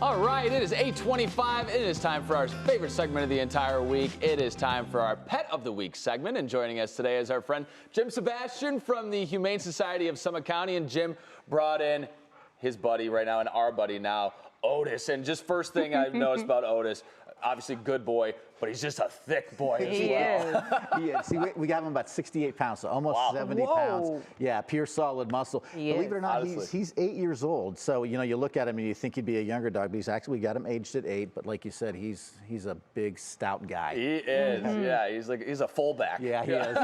All right, it is 8:25. It is time for our favorite segment of the entire week. It is time for our Pet of the Week segment. And joining us today is our friend Jim Sebastian from the Humane Society of Summit County. And Jim brought in his buddy right now and our buddy now, Otis. And just first thing I've noticed about Otis, obviously good boy, but he's just a thick boy as well. He is. See, we got him about 68 pounds, so almost 70 pounds. Yeah, pure solid muscle. Believe it or not, he's 8 years old. So, you know, you look at him and you think he'd be a younger dog, but he's actually, we got him aged at 8. But like you said, he's a big, stout guy. He is, yeah. He's a fullback. Yeah, he is.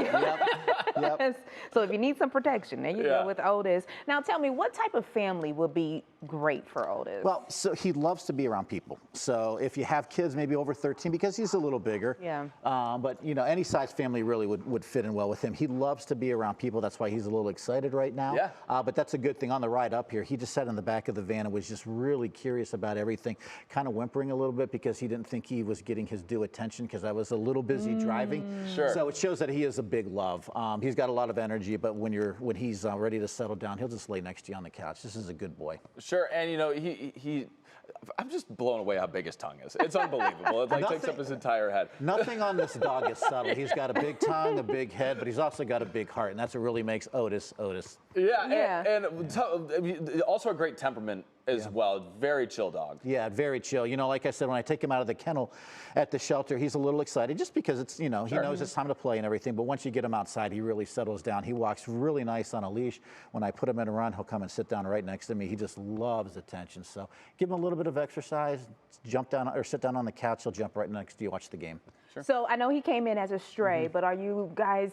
Yep. So if you need some protection, there you go with Otis. Now tell me, what type of family would be great for Otis? Well, so he loves to be around people. So if you have kids maybe over 13, because he's a little bigger. Yeah. But, you know, any size family really would fit in well with him. He loves to be around people. That's why he's a little excited right now. Yeah. But that's a good thing. On the ride up here, he just sat in the back of the van and was just really curious about everything, kind of whimpering a little bit because he didn't think he was getting his due attention because I was a little busy driving. Sure. So it shows that he is a big love. He's got a lot of energy, but when he's ready to settle down, he'll just lay next to you on the couch. This is a good boy. Sure, and you know, I'm just blown away how big his tongue is. It's unbelievable. It takes up his entire head. Nothing on this dog is subtle. He's got a big tongue, a big head, but he's also got a big heart, and that's what really makes Otis Otis. Yeah. And also a great temperament as well. Very chill dog. Yeah, very chill. You know, like I said, when I take him out of the kennel at the shelter, he's a little excited just because it's, you know, he knows it's time to play and everything. But once you get him outside, he really settles down. He walks really nice on a leash. When I put him in a run, he'll come and sit down right next to me. He just loves attention. So give him a little bit of exercise, jump down or sit down on the couch. He'll jump right next to you, watch the game. Sure. So I know he came in as a stray, but are you guys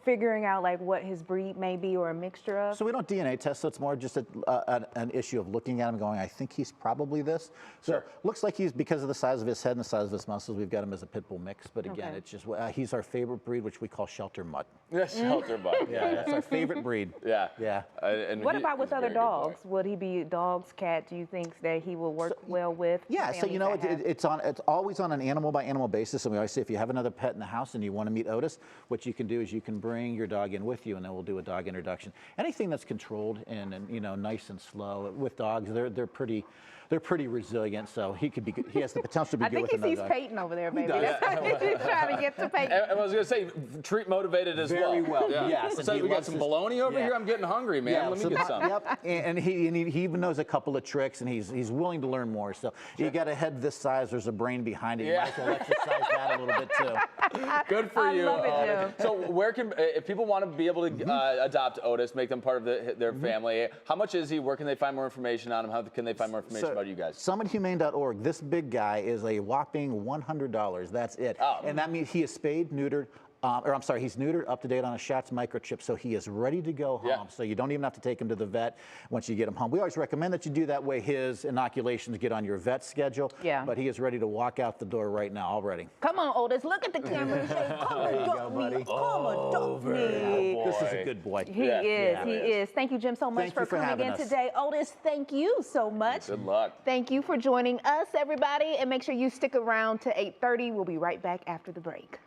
figuring out like what his breed may be or a mixture of? So we don't DNA test, so it's more just an issue of looking at him going, I think he's probably this. So looks like he's, because of the size of his head and the size of his muscles, we've got him as a pit bull mix. But again, it's just, he's our favorite breed, which we call shelter mutt. Yeah, shelter mutt. Yeah, that's our favorite breed. Yeah. And what about with other dogs? Would he be dogs, cat? Do you think that he will work well with? Yeah, so you know, it's always on an animal by animal basis. And we always say if you have another pet in the house and you want to meet Otis, what you can do is you can bring your dog in with you, and then we'll do a dog introduction. Anything that's controlled and you know, nice and slow. With dogs, they're pretty resilient. So he has the potential to be good with another dog. I think he sees Peyton over there, baby. That's how he's trying to get to Peyton. I was going to say, treat motivated as Very well. Yes. So we got some bologna over here. I'm getting hungry, man. Yeah, Let me get some. Yep. And he even knows a couple of tricks, and he's willing to learn more. So you got a head this size. There's a brain behind it. You might as well exercise that a little bit too. Good for you. I love it, Jim. So where can, if people want to be able to adopt Otis, make them part of their family, how much is he? Where can they find more information on him? How can they find more information about you guys? SummitHumane.org. This big guy is a whopping $100. That's it. And that means he is spayed, neutered, he's neutered, up to date on his shots, microchip, so he is ready to go home. So you don't even have to take him to the vet once you get him home. We always recommend that you do that way. His inoculations get on your vet schedule. Yeah. But he is ready to walk out the door right now already. Come on, Otis, look at the camera and say, come adopt me. Come adopt me. This is a good boy. He is. Thank you, Jim, so much for coming in today. Otis, thank you so much. Good luck. Thank you for joining us, everybody, and make sure you stick around to 8:30. We'll be right back after the break.